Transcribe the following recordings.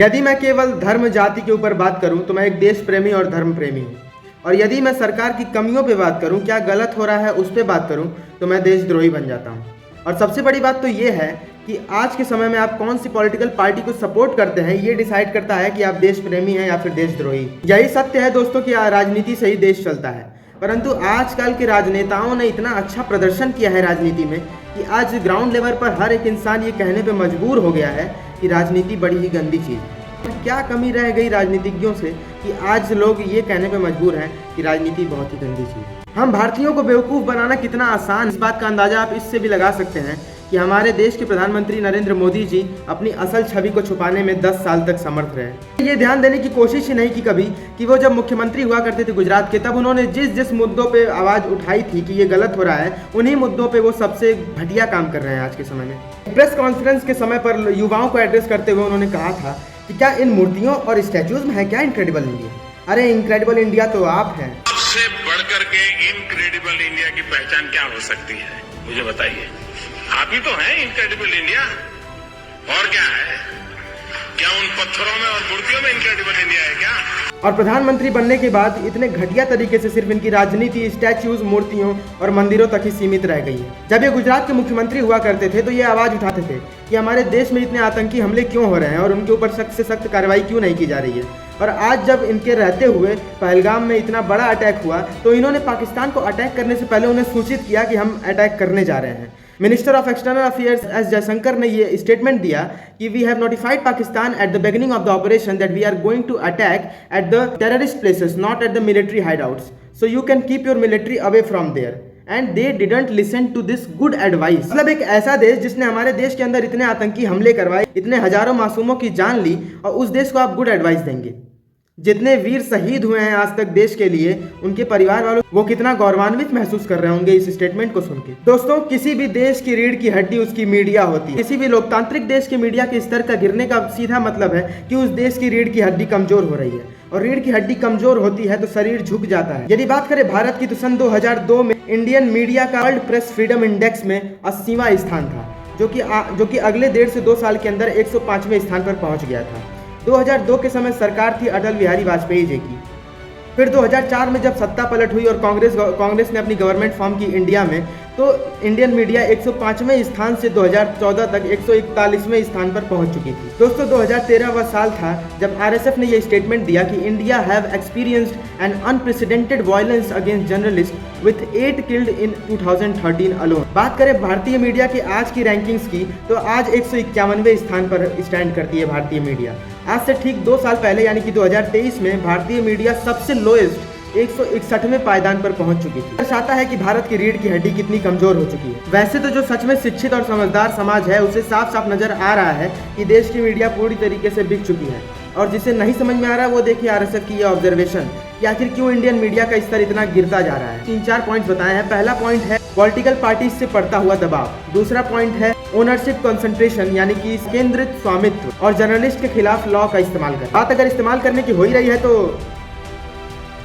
यदि मैं केवल धर्म जाति के ऊपर बात करूं तो मैं एक देश प्रेमी और धर्म प्रेमी हूं। और यदि मैं सरकार की कमियों पे बात करूं, क्या गलत हो रहा है उस पे बात करूं, तो मैं देशद्रोही बन जाता हूं। और सबसे बड़ी बात तो ये है कि आज के समय में आप कौन सी पॉलिटिकल पार्टी को सपोर्ट करते हैं, ये डिसाइड करता है कि आप देश प्रेमी हैं या फिर देशद्रोही। यही सत्य है दोस्तों कि राजनीति से ही देश चलता है। परंतु आजकल के राजनेताओं ने इतना अच्छा प्रदर्शन किया है राजनीति में कि आज ग्राउंड लेवल पर हर एक इंसान ये कहने पे मजबूर हो गया है कि राजनीति बड़ी ही गंदी चीज़ है। क्या कमी रह गई राजनीतिज्ञों से कि आज लोग ये कहने पे मजबूर हैं कि राजनीति बहुत ही गंदी चीज़ है। हम भारतीयों को बेवकूफ़ बनाना कितना आसान, इस बात का अंदाजा आप इससे भी लगा सकते हैं कि हमारे देश के प्रधानमंत्री नरेंद्र मोदी जी अपनी असल छवि को छुपाने में 10 साल तक समर्थ रहे। ये ध्यान देने की कोशिश ही नहीं की कभी कि वो जब मुख्यमंत्री हुआ करते थे गुजरात के, तब उन्होंने जिस जिस मुद्दों पे आवाज़ उठाई थी कि ये गलत हो रहा है, उन्हीं मुद्दों पे वो सबसे घटिया काम कर रहे हैं आज के समय में। प्रेस कॉन्फ्रेंस के समय पर युवाओं को एड्रेस करते हुए उन्होंने कहा था कि क्या इन मूर्तियों और स्टैचूज में है क्या इनक्रेडिबल इंडिया? अरे इनक्रेडिबल इंडिया तो आप हैं। सबसे बढ़कर के इनक्रेडिबल इंडिया की पहचान क्या हो सकती है, मुझे बताइए। आप ही तो हैं इनक्रेडिबल इंडिया, और क्या है? क्या उन पत्थरों में और मूर्तियों में इनक्रेडिबल इंडिया है क्या? और प्रधानमंत्री बनने के बाद इतने घटिया तरीके से सिर्फ इनकी राजनीति स्टैच्यूज, मूर्तियों और मंदिरों तक ही सीमित रह गई है। जब ये गुजरात के मुख्यमंत्री हुआ करते थे तो ये आवाज उठाते थे कि हमारे देश में इतने आतंकी हमले क्यों हो रहे हैं और उनके ऊपर सख्त से सख्त कार्रवाई क्यों नहीं की जा रही है। और आज जब इनके रहते हुए पहलगाम में इतना बड़ा अटैक हुआ तो इन्होंने पाकिस्तान को अटैक करने से पहले उन्हें सूचित किया कि हम अटैक करने जा रहे हैं। Minister of external affairs S Jaishankar ने ये स्टेटमेंट दिया कि we have notified Pakistan at the beginning of the operation that we are going to attack at the terrorist places, not at the military hideouts, so you can keep your military away from there and they didn't listen to this good advice. मतलब एक ऐसा देश जिसने हमारे देश के अंदर इतने आतंकी हमले करवाए, इतने हजारों मासूमों की जान ली, और उस देश को आप गुड एडवाइस देंगे? जितने वीर शहीद हुए हैं आज तक देश के लिए, उनके परिवार वालों वो कितना गौरवान्वित महसूस कर रहे होंगे इस स्टेटमेंट को सुन के। दोस्तों, किसी भी देश की रीढ़ की हड्डी उसकी मीडिया होती है। किसी भी लोकतांत्रिक देश के मीडिया के स्तर का गिरने का सीधा मतलब है कि उस देश की रीढ़ की हड्डी कमजोर हो रही है, और रीढ़ की हड्डी कमजोर होती है तो शरीर झुक जाता है। यदि बात करें भारत की तो सन 2002 में इंडियन मीडिया का वर्ल्ड प्रेस फ्रीडम इंडेक्स में 80वां स्थान था, जो कि अगले 1.5 से 2 साल के अंदर 105वें स्थान पर पहुंच गया था। 2002 के समय सरकार थी अटल बिहारी वाजपेयी जी की। फिर 2004 में जब सत्ता पलट हुई और कांग्रेस ने अपनी गवर्नमेंट फॉर्म की इंडिया में, तो इंडियन मीडिया 105वें स्थान से 2014 तक 141वें स्थान पर पहुंच चुकी थी। दोस्तों, 2013 वह साल था जब आरएसएफ ने यह स्टेटमेंट दिया कि India have experienced an unprecedented violence against journalist with 8 killed in 2013 alone. बात करें भारतीय मीडिया की आज की रैंकिंग्स की, तो आज 151वें स्थान पर स्टैंड करती है भारतीय मीडिया। आज से ठीक 2 साल पहले यानी कि 2023 में भारतीय मीडिया सबसे लोएस्ट 161वें पायदान पर पहुंच चुकी थी। दर्शाता है कि भारत की रीढ़ की हड्डी कितनी कमजोर हो चुकी है। वैसे तो जो सच में शिक्षित और समझदार समाज है, उसे साफ साफ नजर आ रहा है कि देश की मीडिया पूरी तरीके से बिक चुकी है। और जिसे नहीं समझ में आ रहा है वो देखिए आरएसएफ की ये ऑब्जर्वेशन कि आखिर क्यों इंडियन मीडिया का स्तर इतना गिरता जा रहा है। 3-4 पॉइंट्स बताए हैं। पहला पॉइंट है पॉलिटिकल पार्टीज से पड़ता हुआ दबाव। दूसरा पॉइंट है ओनरशिप कंसंट्रेशन, यानी कि केंद्रित स्वामित्व, और जर्नलिस्ट के खिलाफ लॉ का इस्तेमाल कर। बात अगर इस्तेमाल करने की हो ही रही है तो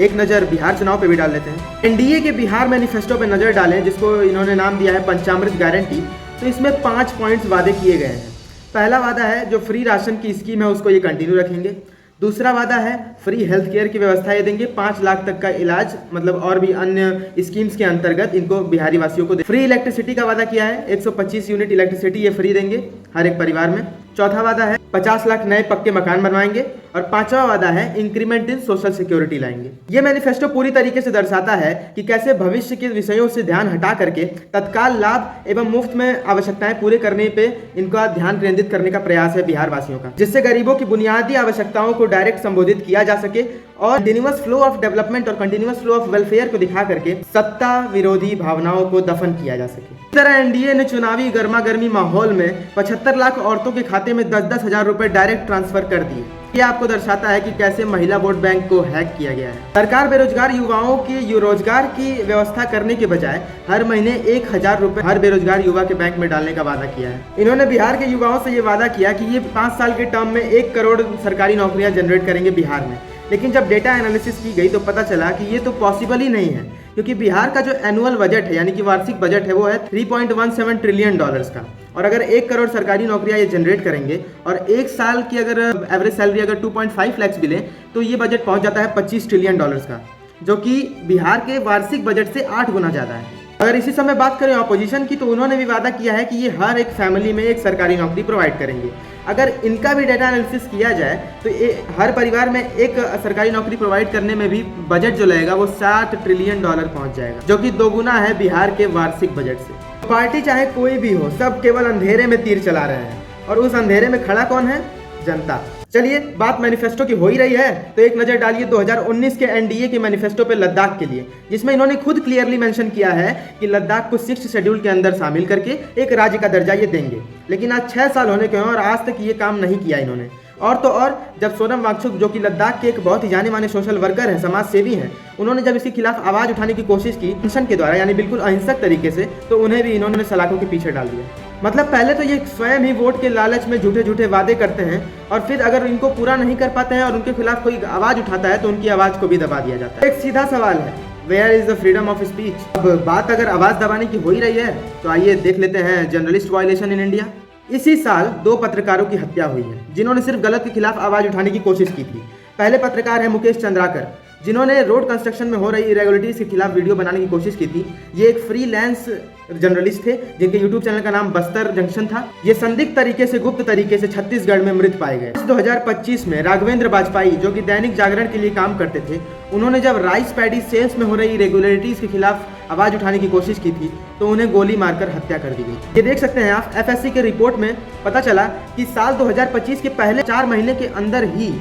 एक नज़र बिहार चुनाव पे भी डाल लेते हैं। एनडीए के बिहार मैनिफेस्टो पे नज़र डालें, जिसको इन्होंने नाम दिया है पंचामृत गारंटी। तो इसमें 5 पॉइंट्स वादे किए गए हैं। पहला वादा है जो फ्री राशन की स्कीम है उसको ये कंटिन्यू रखेंगे। दूसरा वादा है फ्री हेल्थ केयर की व्यवस्था ये देंगे, 5 लाख तक का इलाज, मतलब और भी अन्य स्कीम्स के अंतर्गत इनको बिहारी वासियों को फ्री इलेक्ट्रिसिटी का वादा किया है, 125 यूनिट इलेक्ट्रिसिटी ये फ्री देंगे हर एक परिवार में। चौथा वादा है 50 लाख नए पक्के मकान बनवाएंगे। और 5वां वादा है इंक्रीमेंट इन सोशल सिक्योरिटी लाएंगे। ये मैनिफेस्टो पूरी तरीके से दर्शाता है कि कैसे भविष्य के विषयों से ध्यान हटा करके तत्काल लाभ एवं मुफ्त में आवश्यकताएं पूरे करने पे इनका ध्यान केंद्रित करने का प्रयास है बिहार वासियों का, जिससे गरीबों की बुनियादी आवश्यकताओं को डायरेक्ट संबोधित किया जा सके और कंटिन्यूअस फ्लो ऑफ डेवलपमेंट और कंटिन्यूअस फ्लो ऑफ वेलफेयर को दिखा करके सत्ता विरोधी भावनाओं को दफन किया जा सके। इस तरह एनडीए ने चुनावी गर्मा गर्मी माहौल में 75 लाख औरतों के खाते में 10-10 हजार रुपए डायरेक्ट ट्रांसफर कर दिए। ये आपको दर्शाता है कि कैसे महिला वोट बैंक को हैक किया गया है। सरकार बेरोजगार युवाओं की रोजगार की व्यवस्था करने के बजाय हर महीने 1000 रुपए हर बेरोजगार युवा के बैंक में डालने का वादा किया है। इन्होंने बिहार के युवाओं से ये वादा किया कि ये 5 साल के टर्म में 1 करोड़ सरकारी नौकरियां जनरेट करेंगे बिहार में। लेकिन जब डेटा एनालिसिस की गई तो पता चला कि ये तो पॉसिबल ही नहीं है, क्योंकि बिहार का जो एनुअल बजट है यानी कि वार्षिक बजट है वो है $3.17 ट्रिलियन का। और अगर 1 करोड़ सरकारी नौकरियां ये जनरेट करेंगे और एक साल की अगर एवरेज सैलरी अगर 2.5 लाख भी लें तो ये बजट पहुंच जाता है $25 ट्रिलियन का, जो कि बिहार के वार्षिक बजट से 8 गुना ज़्यादा है। अगर इसी समय बात करें ऑपोजिशन की, तो उन्होंने भी वादा किया है कि ये हर एक फैमिली में एक सरकारी नौकरी प्रोवाइड करेंगे। अगर इनका भी डेटा एनालिसिस किया जाए तो हर परिवार में एक सरकारी नौकरी प्रोवाइड करने में भी बजट जो लगेगा वो $7 ट्रिलियन पहुंच जाएगा, जो कि 2 गुना है बिहार के वार्षिक बजट से। पार्टी चाहे कोई भी हो, सब केवल अंधेरे में तीर चला रहे हैं, और उस अंधेरे में खड़ा कौन है? जनता। चलिए, बात मैनिफेस्टो की हो ही रही है तो एक नज़र डालिए 2019 के एनडीए के मैनिफेस्टो पे लद्दाख के लिए, जिसमें इन्होंने खुद क्लियरली मेंशन किया है कि लद्दाख को 6th शेड्यूल के अंदर शामिल करके एक राज्य का दर्जा ये देंगे। लेकिन आज 6 साल होने के हैं और आज तक ये काम नहीं किया इन्होंने। और तो और, जब सोनम वांगचुक, जो कि लद्दाख के एक बहुत ही जाने माने सोशल वर्कर हैं, समाज सेवी हैं, उन्होंने जब इसके खिलाफ आवाज़ उठाने की कोशिश की अनशन के द्वारा, यानी बिल्कुल अहिंसक तरीके से, तो उन्हें भी इन्होंने सलाखों के पीछे डाल दिया। मतलब पहले तो ये स्वयं ही वोट के लालच में झूठे झूठे वादे करते हैं, और फिर अगर इनको पूरा नहीं कर पाते हैं और उनके खिलाफ कोई आवाज़ उठाता है तो उनकी आवाज़ को भी दबा दिया जाता है। एक सीधा सवाल है, where is the freedom of speech? अब बात अगर आवाज़ दबाने की हो ही रही है तो आइए देख लेते हैं जर्नलिस्ट वायलेशन इन इंडिया। इसी साल 2 पत्रकारों की हत्या हुई है जिन्होंने सिर्फ गलत के खिलाफ आवाज़ उठाने की कोशिश की थी। पहले पत्रकार है मुकेश चंद्राकर, जिन्होंने रोड कंस्ट्रक्शन में हो रही इरेगुलरिटीज के खिलाफ वीडियो बनाने की कोशिश की थी। ये एक फ्रीलांस जर्नलिस्ट थे जिनके यूट्यूब चैनल का नाम बस्तर जंक्शन था। ये संदिग्ध तरीके से, गुप्त तरीके से छत्तीसगढ़ में मृत पाए गए। 2025 में राघवेंद्र बाजपेयी, जो कि दैनिक जागरण के लिए काम करते थे, उन्होंने जब राइस पैडी सेल्स में हो रही इरेगुलरिटीज के खिलाफ आवाज उठाने की कोशिश की थी तो उन्हें गोली मारकर हत्या कर दी गई। ये देख सकते हैं आप, एफएससी के रिपोर्ट में पता चला कि साल 2025 के पहले 4 महीने के अंदर ही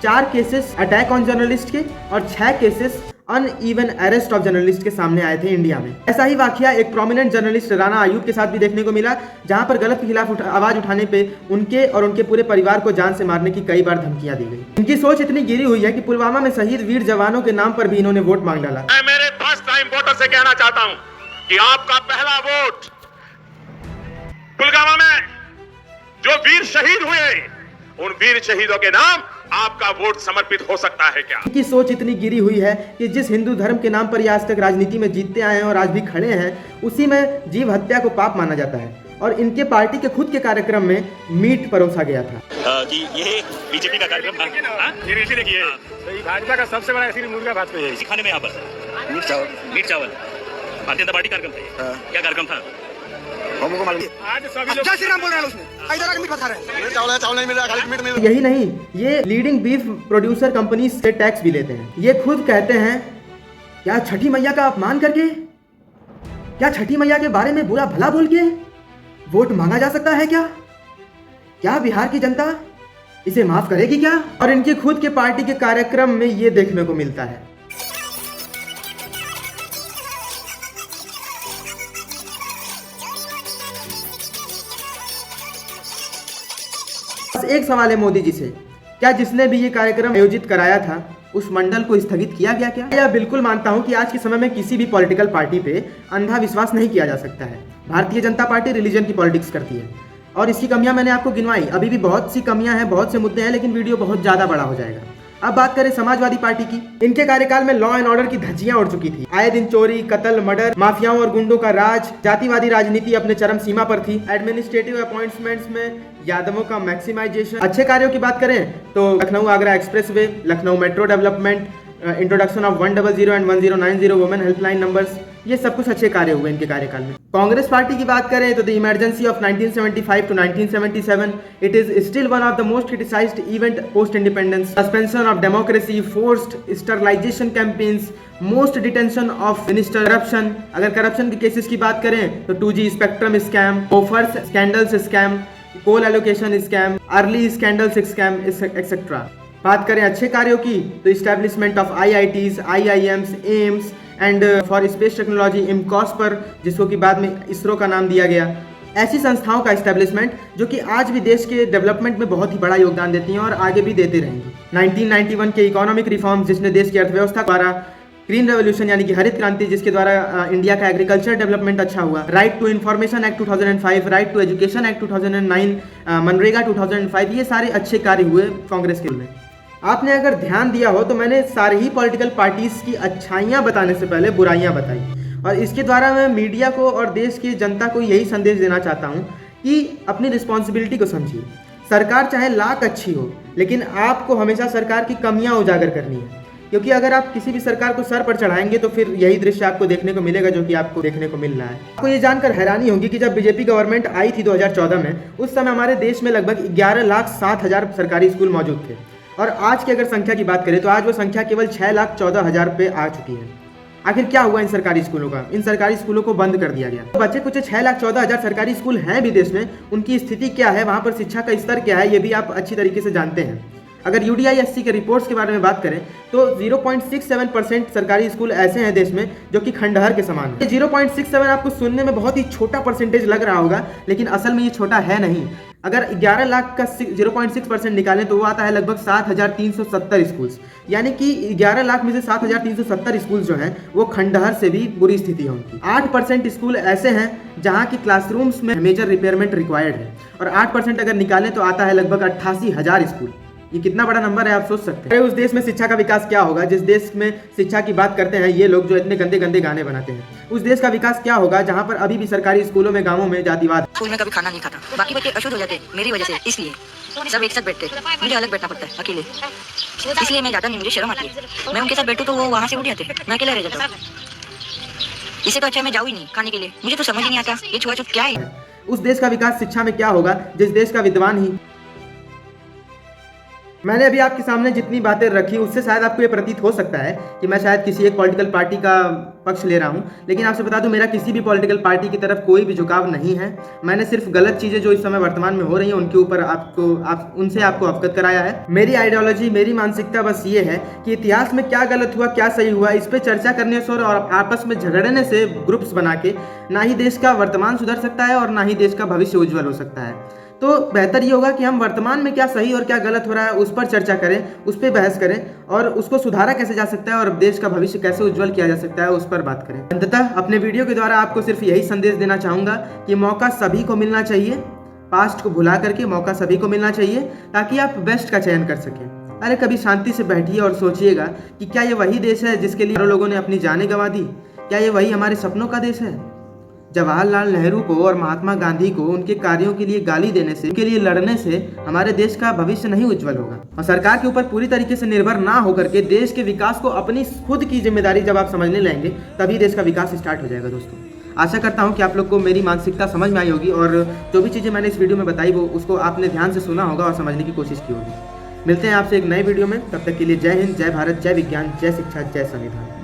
4 केसेस अटैक ऑन जर्नलिस्ट के और 6 cases uneven arrest of journalist के सामने आए थे इंडिया में। ऐसा ही वाकया एक प्रोमिनेंट जर्नलिस्ट राणा आयूब के साथ भी देखने को मिला, जहां पर गलत के खिलाफ आवाज उठाने पे उनके और उनके पूरे परिवार को जान से मारने की कई बार धमकियां दी गई। इनकी सोच इतनी गिरी हुई है कि पुलवामा में शहीद वीर जवानों के नाम पर भी इन्होंने वोट मांग डाला। मैं मेरे फर्स्ट टाइम वोटर से कहना चाहता हूं कि आपका पहला वोट पुलवामा में जो वीर शहीद हुए, उन वीर शहीदों के नाम आपका वोट समर्पित हो सकता है क्या? इनकी सोच इतनी गिरी हुई है कि जिस हिंदू धर्म के नाम पर ये आज तक राजनीति में जीतते आए हैं और आज भी खड़े हैं, उसी में जीव हत्या को पाप माना जाता है। और इनके पार्टी के खुद के कार्यक्रम में मीट परोसा गया था कि ये बीजेपी का कार्यक्रम था। ये इसी देखिए, तो ये भाजपा का सबसे बड़ा इसी मुर्गा भात पे है। इसी खाने में यहाँ पर मीट चावल भारतीय जनता पार्टी कार्यक्रम था। क्या कार्यक्रम था? हमको मालूम। आज सभी लोग जय श्री राम बोल रहे हैं, उसमें इधर आके मीट बता रहे हैं। चावल नहीं मिल रहा, खाली मीट मिल रहा है। यही नहीं, ये लीडिंग बीफ प्रोड्यूसर कंपनी से टैक्स भी लेते हैं। ये खुद कहते हैं, क्या छठी मैया का अपमान करके, क्या छठी मैया के बारे में बुरा भला बोल के वोट मांगा जा सकता है क्या? क्या बिहार की जनता इसे माफ करेगी क्या? और इनके खुद के पार्टी के कार्यक्रम में ये देखने को मिलता है। बस एक सवाल है मोदी जी से, क्या जिसने भी ये कार्यक्रम आयोजित कराया था उस मंडल को स्थगित किया गया क्या? यह बिल्कुल मानता हूं कि आज के समय में किसी भी पॉलिटिकल पार्टी पे अंधा विश्वास नहीं किया जा सकता है। भारतीय जनता पार्टी रिलीजन की पॉलिटिक्स करती है और इसकी कमियां मैंने आपको गिनवाई। अभी भी बहुत सी कमियां हैं, बहुत से मुद्दे हैं, लेकिन वीडियो बहुत ज़्यादा बड़ा हो जाएगा। अब बात करें समाजवादी पार्टी की। इनके कार्यकाल में लॉ एंड ऑर्डर की धज्जियां उड़ चुकी थी। आए दिन चोरी, कत्ल, मर्डर, माफियाओं और गुंडों का राज, जातिवादी राजनीति अपने चरम सीमा पर थी। एडमिनिस्ट्रेटिव अपॉइंटमेंट्स में यादवों का मैक्सिमाइजेशन। अच्छे कार्यों की बात करें तो Lucknow Agra expressway, Lucknow metro development, introduction of 100 and 1090 women helpline numbers, ये सब कुछ अच्छे कार्य हुए इनके कार्यकाल में। कांग्रेस पार्टी की बात करें तो the emergency of 1975 to 1977, it is still one of the most criticised event post independence. Suspension of democracy, forced sterilisation campaigns, most detention of minister, corruption. अगर करप्शन के केसेस की बात करें तो 2G spectrum scam, offers scandals scam, coal allocation scam, early scandals scam etcetera. बात करें अच्छे कार्यों की तो establishment of IITs, IIMs, AIIMS and for space technology इमकॉस पर, जिसको कि बाद में इसरो का नाम दिया गया। ऐसी संस्थाओं का इस्टेब्लिशमेंट जो कि आज भी देश के डेवलपमेंट में बहुत ही बड़ा योगदान देती हैं और आगे भी देते रहेंगी। 1991 के इकोनॉमिक रिफॉर्म्स, जिसने देश की अर्थव्यवस्था द्वारा, ग्रीन रेवोल्यूशन यानी कि हरित क्रांति, जिसके द्वारा इंडिया का एग्रीकल्चर डेवलपमेंट अच्छा हुआ, right to information act 2005, right to education act 2009, MNREGA 2005, ये सारे अच्छे कार्य हुए कांग्रेस के में। आपने अगर ध्यान दिया हो तो मैंने सारी ही पॉलिटिकल पार्टीज की अच्छाइयाँ बताने से पहले बुराइयाँ बताई, और इसके द्वारा मैं मीडिया को और देश की जनता को यही संदेश देना चाहता हूँ कि अपनी रिस्पॉन्सिबिलिटी को समझिए। सरकार चाहे लाख अच्छी हो, लेकिन आपको हमेशा सरकार की कमियां उजागर करनी है, क्योंकि अगर आप किसी भी सरकार को सर पर चढ़ाएंगे तो फिर यही दृश्य आपको देखने को मिलेगा जो कि आपको देखने को मिल रहा है। आपको ये जानकर हैरानी होगी कि जब बीजेपी गवर्नमेंट आई थी 2014 में, उस समय हमारे देश में लगभग 11,07,000 सरकारी स्कूल मौजूद थे, और आज की अगर संख्या की बात करें तो आज वो संख्या केवल 6,14,000 पे आ चुकी है। आखिर क्या हुआ इन सरकारी स्कूलों का? इन सरकारी स्कूलों को बंद कर दिया गया। तो बच्चे कुछ 6,14,000 सरकारी स्कूल हैं भी देश में, उनकी स्थिति क्या है, वहाँ पर शिक्षा का स्तर क्या है, ये भी आप अच्छी तरीके से जानते हैं। अगर UDISC के रिपोर्ट्स के बारे में बात करें तो 0.67% सरकारी स्कूल ऐसे हैं देश में जो कि खंडहर के समान है। 0.67 आपको सुनने में बहुत ही छोटा परसेंटेज लग रहा होगा, लेकिन असल में ये छोटा है नहीं। अगर 11 लाख का 0.6% निकालें तो वो आता है लगभग 7,370 स्कूल्स, यानी कि 11 लाख में से 7,370 स्कूल जो हैं वो खंडहर से भी बुरी स्थिति है उनकी। 8% स्कूल ऐसे हैं जहाँ की क्लासरूम्स में मेजर रिपेयरमेंट रिक्वायर्ड है, और 8% अगर निकालें तो आता है लगभग 88,000 स्कूल। ये कितना बड़ा नंबर है आप सोच सकते हैं। उस देश में शिक्षा का विकास क्या होगा जिस देश में शिक्षा की बात करते हैं ये लोग जो इतने गंदे गंदे गाने बनाते हैं। उस देश का विकास क्या होगा जहाँ पर अभी भी सरकारी स्कूलों में, गांवों में जातिवाद। स्कूल में कभी खाना नहीं खाता, बाकी बच्चे अशुद्ध हो जाते मेरी वजह से, इसलिए सब एक साथ बैठते, मुझे अलग बैठना पड़ता है अकेले, इसलिए मैं जाता नहीं, मुझे शर्म आती है। मैं उनके साथ बैठूं तो वो वहाँ से उठ जाते, मैं अकेला रह जाता हूँ। इससे तो अच्छा मैं जाऊँ ही नहीं खाने के लिए, मुझे तो समझ ही नहीं आता ये छुआछूत क्या है। उस देश का विकास शिक्षा में क्या होगा जिस देश का विद्वान ही। मैंने अभी आपके सामने जितनी बातें रखी उससे शायद आपको ये प्रतीत हो सकता है कि मैं शायद किसी एक पॉलिटिकल पार्टी का पक्ष ले रहा हूँ, लेकिन आपसे बता दूं मेरा किसी भी पॉलिटिकल पार्टी की तरफ कोई भी झुकाव नहीं है। मैंने सिर्फ गलत चीज़ें जो इस समय वर्तमान में हो रही हैं उनके ऊपर उनसे आपको अवगत कराया है। मेरी आइडियोलॉजी, मेरी मानसिकता बस ये है कि इतिहास में क्या गलत हुआ, क्या सही हुआ, इस पर चर्चा करने से और आपस में झगड़ने से ग्रुप्स बना के ना ही देश का वर्तमान सुधर सकता है और ना ही देश का भविष्य उज्जवल हो सकता है। तो बेहतर ये होगा कि हम वर्तमान में क्या सही और क्या गलत हो रहा है उस पर चर्चा करें, उस पर बहस करें और उसको सुधारा कैसे जा सकता है और देश का भविष्य कैसे उज्जवल किया जा सकता है उस पर बात करें। अंततः अपने वीडियो के द्वारा आपको सिर्फ यही संदेश देना चाहूँगा कि मौका सभी को मिलना चाहिए, पास्ट को भुला करके मौका सभी को मिलना चाहिए ताकि आप बेस्ट का चयन कर सकें। अरे कभी शांति से बैठिए और सोचिएगा कि क्या ये वही देश है जिसके लिए लोगों ने अपनी जानें गंवा दी? क्या ये वही हमारे सपनों का देश है? जवाहरलाल नेहरू को और महात्मा गांधी को उनके कार्यों के लिए गाली देने से, उनके लिए लड़ने से हमारे देश का भविष्य नहीं उज्जवल होगा। और सरकार के ऊपर पूरी तरीके से निर्भर ना होकर के देश के विकास को अपनी खुद की जिम्मेदारी जब आप समझने लगेंगे तभी देश का विकास स्टार्ट हो जाएगा। दोस्तों आशा करता हूँ कि आप लोग को मेरी मानसिकता समझ में आई होगी और जो भी चीज़ें मैंने इस वीडियो में बताई वो उसको आपने ध्यान से सुना होगा और समझने की कोशिश की होगी। मिलते हैं आपसे एक नए वीडियो में, तब तक के लिए जय हिंद, जय भारत, जय विज्ञान, जय शिक्षा, जय संविधान।